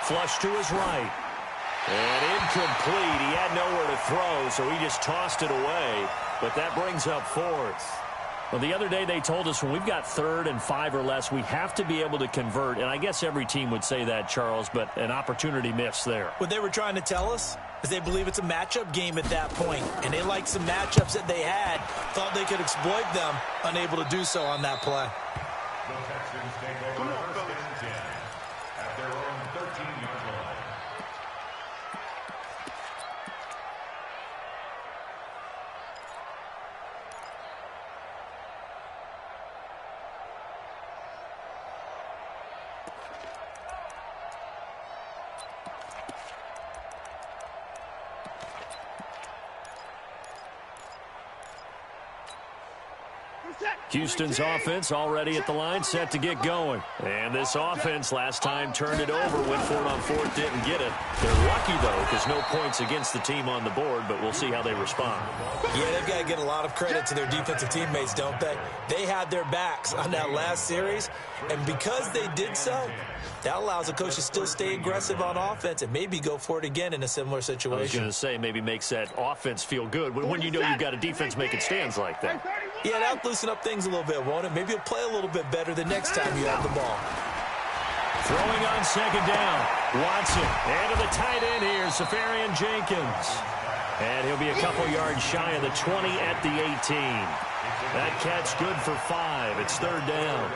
Flush to his right. And incomplete. He had nowhere to throw, so he just tossed it away. But that brings up fourth. Well, the other day they told us when we've got 3rd and 5 or less, we have to be able to convert. And I guess every team would say that, Charles, but an opportunity missed there. What they were trying to tell us is they believe it's a matchup game at that point. And they liked some matchups that they had, thought they could exploit them, unable to do so on that play. The Texans take over first and 10 at their own 13-yard line. Houston's offense already at the line, set to get going. And this offense last time turned it over, went for it on 4th, didn't get it. They're lucky, though, because no points against the team on the board, but we'll see how they respond. Yeah, they've got to get a lot of credit to their defensive teammates, don't they? They had their backs on that last series, and because they did so, that allows the coach to still stay aggressive on offense and maybe go for it again in a similar situation. I was going to say, maybe makes that offense feel good when you know you've got a defense making stands like that. Yeah, that'll loosen up things a little bit, won't it? Maybe you'll play a little bit better the next time you have the ball. Throwing on 2nd down, Watson. And to the tight end here, Safarian Jenkins. And he'll be a couple yards shy of the 20 at the 18. That catch good for 5. It's 3rd down.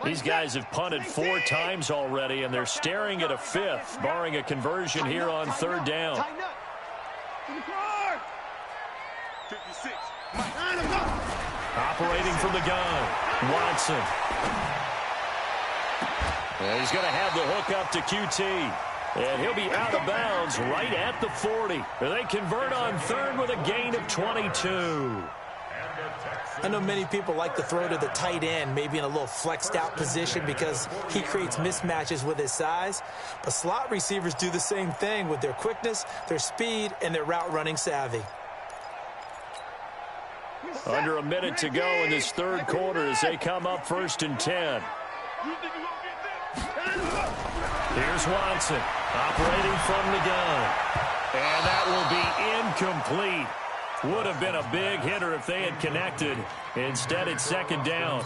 These guys have punted 4 times already, and they're staring at a 5th, barring a conversion here on 3rd down. 56. Operating from the gun, Watson. And he's going to have the hook up to QT. And he'll be out of bounds right at the 40. They convert on 3rd with a gain of 22. I know many people like to throw to the tight end, maybe in a little flexed out position because he creates mismatches with his size. But slot receivers do the same thing with their quickness, their speed, and their route running savvy. Under a minute to go in this 3rd quarter as they come up 1st and 10. Here's Watson operating from the gun. And that will be incomplete. Would have been a big hitter if they had connected. Instead, it's 2nd down.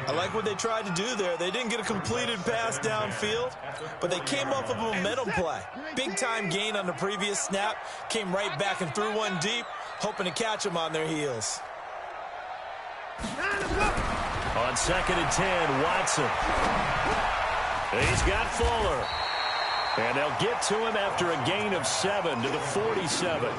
I like what they tried to do there. They didn't get a completed pass downfield, but they came off of a momentum play. Big-time gain on the previous snap. Came right back and threw one deep, hoping to catch them on their heels. On 2nd and 10, Watson. He's got Fuller. And they'll get to him after a gain of 7 to the 47.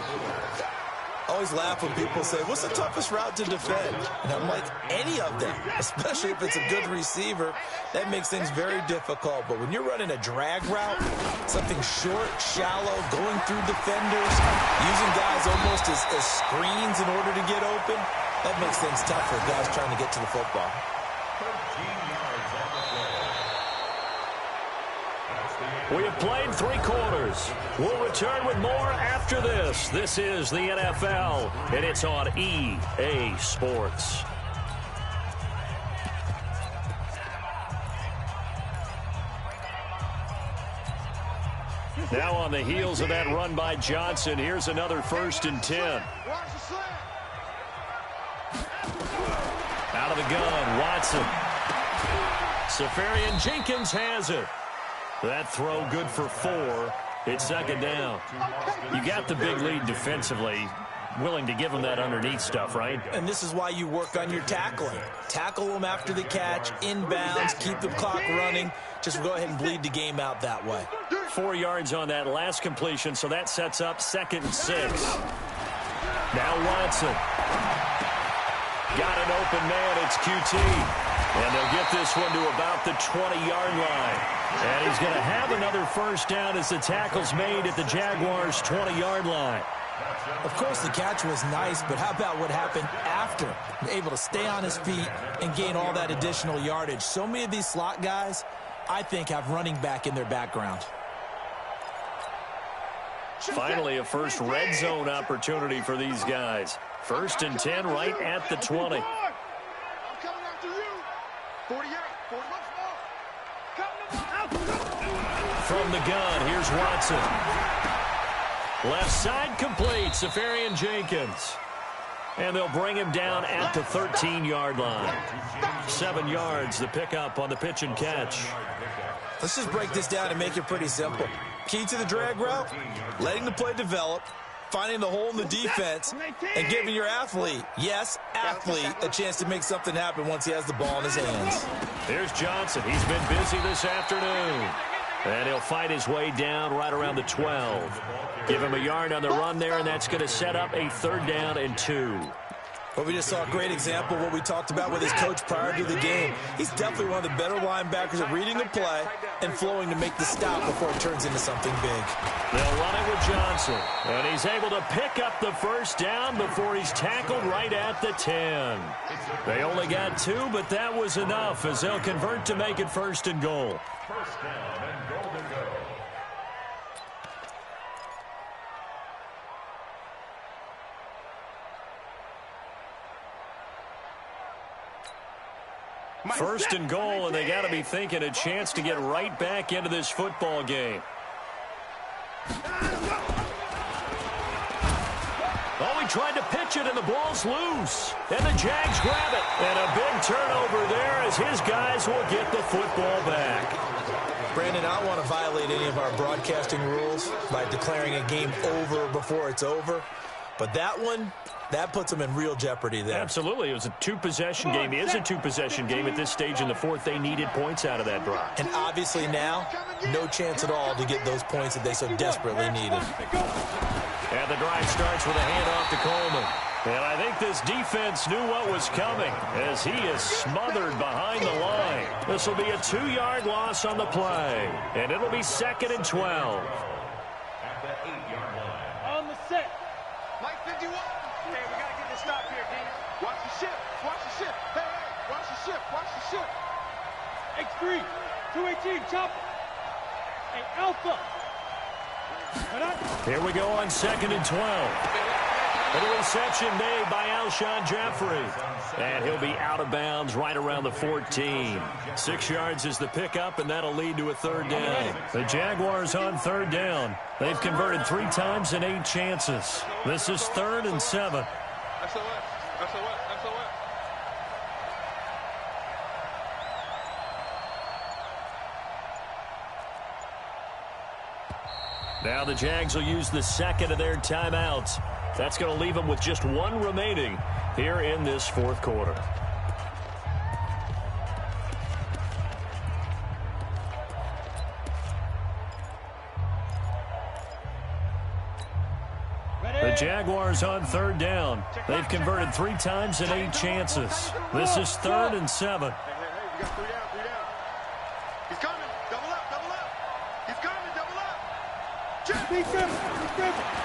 I always laugh when people say, what's the toughest route to defend? And I'm like, any of them, especially if it's a good receiver. That makes things very difficult. But when you're running a drag route, something short, shallow, going through defenders, using guys almost as screens in order to get open, that makes things tough for guys trying to get to the football. 13 yards on the play. We have played 3 quarters. We'll return with more after this. This is the NFL, and it's on EA Sports. Now on the heels of that run by Johnson, here's another 1st and 10. Out of the gun, Watson. Safarian Jenkins has it. That throw good for 4. It's 2nd down. You got the big lead defensively. Willing to give them that underneath stuff, right? And this is why you work on your tackling. Tackle them after the catch, inbounds, keep the clock running. Just go ahead and bleed the game out that way. 4 yards on that last completion, so that sets up 2nd and 6. Now Watson. Got an open man. It's QT. And they'll get this one to about the 20-yard line. And he's going to have another first down as the tackle's made at the Jaguars' 20-yard line. Of course, the catch was nice, but how about what happened after? Able to stay on his feet and gain all that additional yardage. So many of these slot guys, I think, have running back in their background. Finally, a first red zone opportunity for these guys. 1st and 10 right at the 20. I'm coming after you. 48, 40 From the gun, here's Watson. Left side complete, Safarian Jenkins. And they'll bring him down at the 13-yard line. 7 yards, the pickup on the pitch and catch. Let's just break this down and make it pretty simple. Key to the drag route, letting the play develop, finding the hole in the defense, and giving your athlete, yes, athlete, a chance to make something happen once he has the ball in his hands. Here's Johnson. He's been busy this afternoon. And he'll fight his way down right around the 12. Give him a yard on the run there, and that's going to set up a 3rd down and 2. Well, we just saw a great example of what we talked about with his coach prior to the game. He's definitely one of the better linebackers at reading the play and flowing to make the stop before it turns into something big. They'll run it with Johnson, and he's able to pick up the first down before he's tackled right at the 10. They only got 2, but that was enough as they'll convert to make it 1st and goal. First down and goal to go. First and goal, and they got to be thinking a chance to get right back into this football game. Oh, he tried to pitch it, and the ball's loose. And the Jags grab it. And a big turnover there as his guys will get the football back. Brandon, I don't want to violate any of our broadcasting rules by declaring a game over before it's over. But that one, that puts them in real jeopardy there. Absolutely. It was a 2-possession game. It is a 2-possession game at this stage in the 4th. They needed points out of that drive. And obviously now, no chance at all to get those points that they so desperately needed. And the drive starts with a handoff to Coleman. And I think this defense knew what was coming as he is smothered behind the line. This will be a 2-yard loss on the play. And it'll be 2nd and 12. At the 8-yard line. On the set. Mike 51. Hey, we got to get this stop here, D. Watch the shift. Watch the shift. Hey, watch the shift. Watch the shift. X3. 218. Chopper. Hey, Alpha. Here we go on 2nd and 12. And a reception made by Alshon Jeffrey. And he'll be out of bounds right around the 14. 6 yards is the pickup, and that'll lead to a 3rd down. The Jaguars on 3rd down. They've converted 3 times in 8 chances. This is 3rd and 7. Now the Jags will use the 2nd of their timeouts. That's going to leave them with just 1 remaining here in this 4th quarter. The Jaguars on 3rd down. They've converted 3 times in 8 chances. This is 3rd and 7. Hey, we got 3 down, 3 down. He's coming. Double up, double up. He's coming, double up.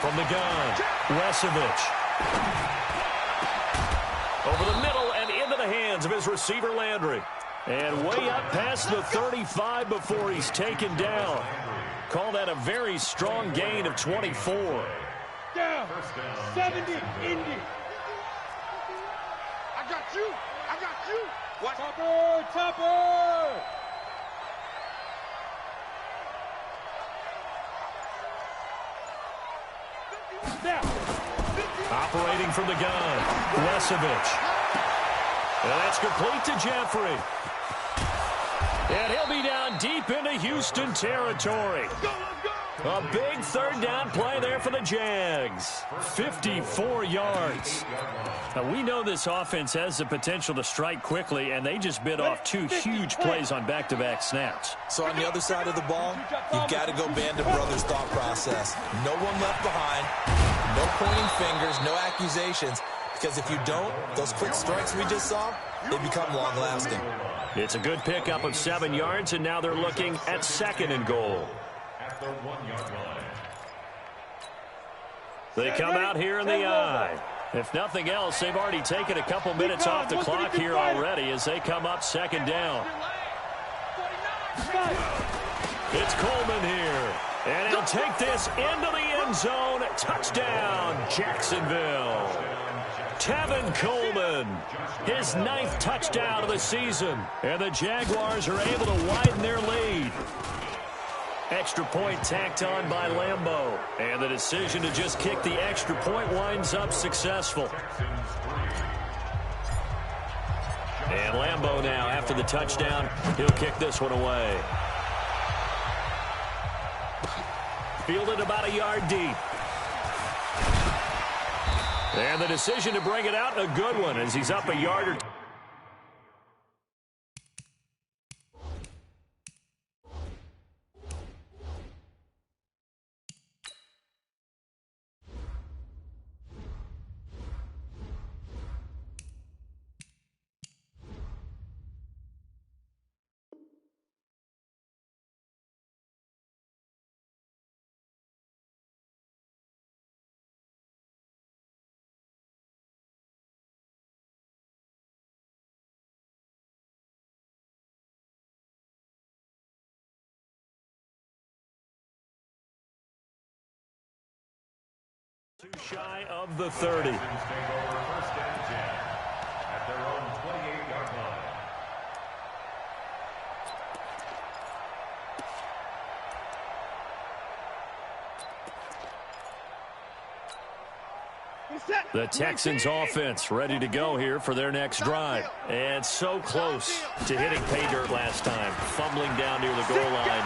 From the gun, Resevich. Over the middle and into the hands of his receiver, Landry. And way up past the 35 before he's taken down. Call that a very strong gain of 24. Down. 70, Indy. I got you. I got you. What? Topper, Topper. Operating from the gun, Resevich. And that's complete to Jeffrey. And he'll be down deep into Houston territory. A big 3rd down play there for the Jags. 54 yards. Now, we know this offense has the potential to strike quickly, and they just bit off 2 huge plays on back-to-back snaps. So on the other side of the ball, you've got to go Band of Brothers thought process. No one left behind. No pointing fingers, no accusations, because if you don't, those quick strikes we just saw, they become long-lasting. It's a good pickup of 7 yards, and now they're looking at 2nd and goal. At the 1-yard line. They come out here in the I. If nothing else, they've already taken a couple minutes off the clock here already as they come up 2nd down. It's Coleman here, and he'll take this into the end zone. Touchdown, Jacksonville. Tevin Coleman, his 9th touchdown of the season, and the Jaguars are able to widen their lead. Extra point tacked on by Lambeau, and the decision to just kick the extra point winds up successful. And Lambeau now, after the touchdown, he'll kick this one away. Fielded about a yard deep. And the decision to bring it out, a good one, as he's up a yard or two. Too shy of the 30. Texans take over 1st and 10 at their own 28-yard line. The Texans offense ready to go here for their next drive. And so close to hitting pay dirt last time, fumbling down near the goal line.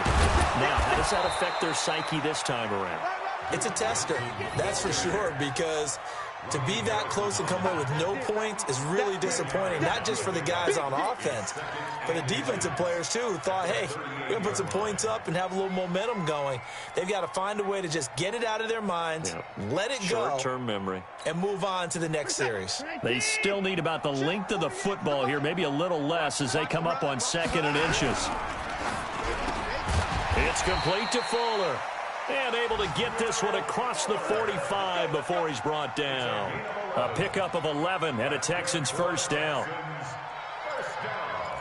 Now, how does that affect their psyche this time around? It's a tester, that's for sure, because to be that close and come away with no points is really disappointing, not just for the guys on offense, but the defensive players, too, who thought, hey, we're going to put some points up and have a little momentum going. They've got to find a way to just get it out of their minds, let it go, short-term memory, and move on to the next series. They still need about the length of the football here, maybe a little less as they come up on 2nd and inches. It's complete to Fuller. And able to get this one across the 45 before he's brought down. A pickup of 11 and a Texans first down. First down.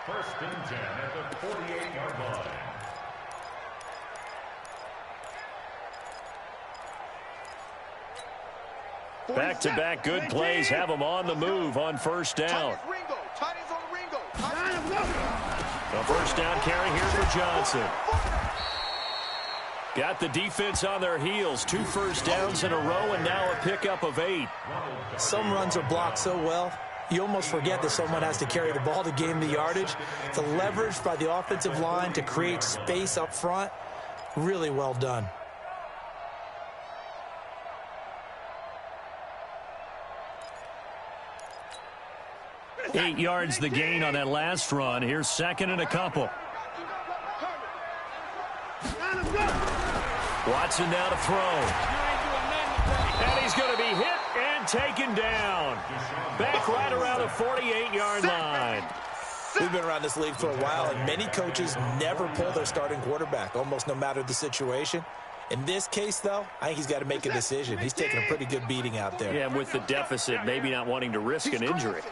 1st and 10 at the 48-yard line. Back-to-back good plays have them on the move on 1st down. A first down carry here for Johnson. Got the defense on their heels. 2 first downs in a row, and now a pickup of 8. Some runs are blocked so well, you almost forget that someone has to carry the ball to gain the yardage. The leverage by the offensive line to create space up front, really well done. Eight yards the gain on that last run. Here's 2nd and a couple. Watson now to throw. And he's going to be hit and taken down. Back right around the 48-yard line. We've been around this league for a while, and many coaches never pull their starting quarterback, almost no matter the situation. In this case, though, I think he's got to make a decision. He's taking a pretty good beating out there. Yeah, with the deficit, maybe not wanting to risk an injury.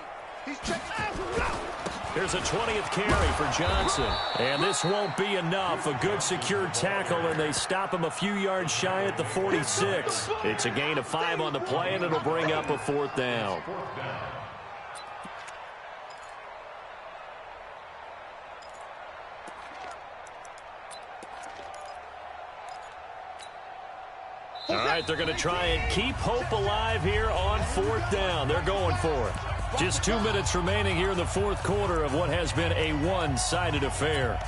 Here's a 20th carry for Johnson. And this won't be enough. A good secure tackle, and they stop him a few yards shy at the 46. It's a gain of 5 on the play, and it'll bring up a 4th down. All right, they're going to try and keep hope alive here on 4th down. They're going for it. Just 2 minutes remaining here in the 4th quarter of what has been a one-sided affair.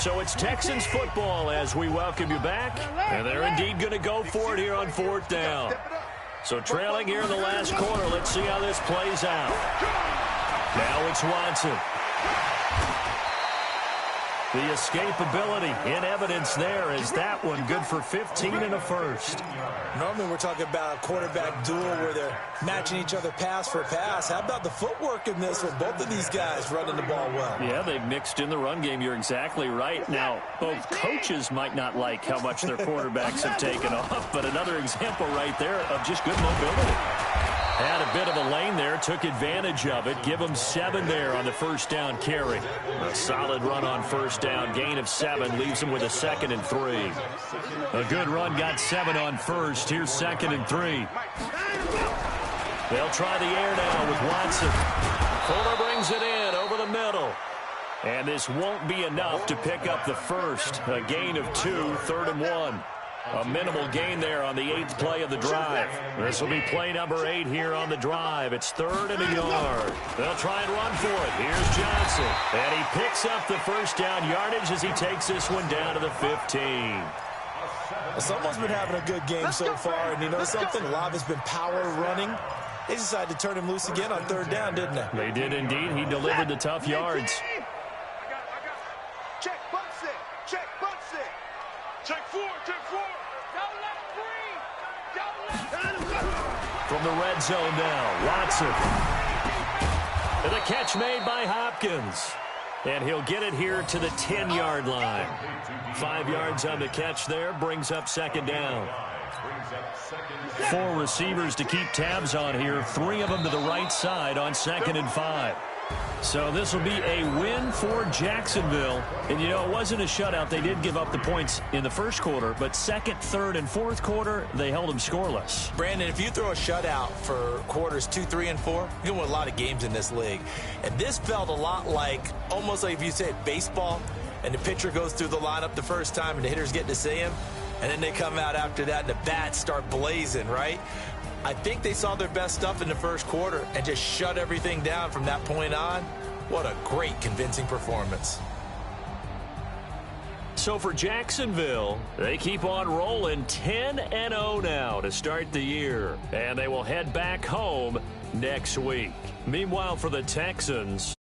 So it's Texans football as we welcome you back. And they're indeed going to go for it here on 4th down. So trailing here in the last quarter. Let's see how this plays out. Now it's Watson. The escapability in evidence there is that one good for 15 and a first. Normally we're talking about a quarterback duel where they're matching each other pass for pass. How about the footwork in this with both of these guys running the ball well? Yeah, they've mixed in the run game. You're exactly right. Now, both coaches might not like how much their quarterbacks have taken off, but another example right there of just good mobility. Had a bit of a lane there, took advantage of it. Give them 7 there on the first down carry. A solid run on first down. Gain of 7 leaves them with a 2nd and 3. A good run got 7 on first. Here's 2nd and 3. They'll try the air now with Watson. Fuller brings it in over the middle. And this won't be enough to pick up the first. A gain of 2, 3rd and 1. A minimal gain there on the 8th play of the drive. This will be play number 8 here on the drive. It's 3rd and a yard. They'll try and run for it. Here's Johnson. And he picks up the first down yardage as he takes this one down to the 15. Well, someone's been having a good game so far, and you know something? A lot has been power running. They decided to turn him loose again on 3rd down, didn't they? They did indeed. He delivered the tough yards. Check, Bunsen. Check, Bunsen. Check 4, check 4. From the red zone now, Watson. And the catch made by Hopkins. And he'll get it here to the 10-yard line. 5 yards on the catch there, brings up 2nd down. 4 receivers to keep tabs on here, 3 of them to the right side on 2nd and 5. So this will be a win for Jacksonville. And, you know, it wasn't a shutout. They did give up the points in the first quarter, but 2nd, 3rd, and 4th quarter, they held them scoreless. Brandon, if you throw a shutout for quarters 2, 3, and 4, you're going to win a lot of games in this league. And this felt a lot like, almost like if you said baseball, and the pitcher goes through the lineup the first time, and the hitters get to see him, and then they come out after that, and the bats start blazing, right? I think they saw their best stuff in the first quarter and just shut everything down from that point on. What a great, convincing performance. So for Jacksonville, they keep on rolling 10-0 now to start the year. And they will head back home next week. Meanwhile, for the Texans,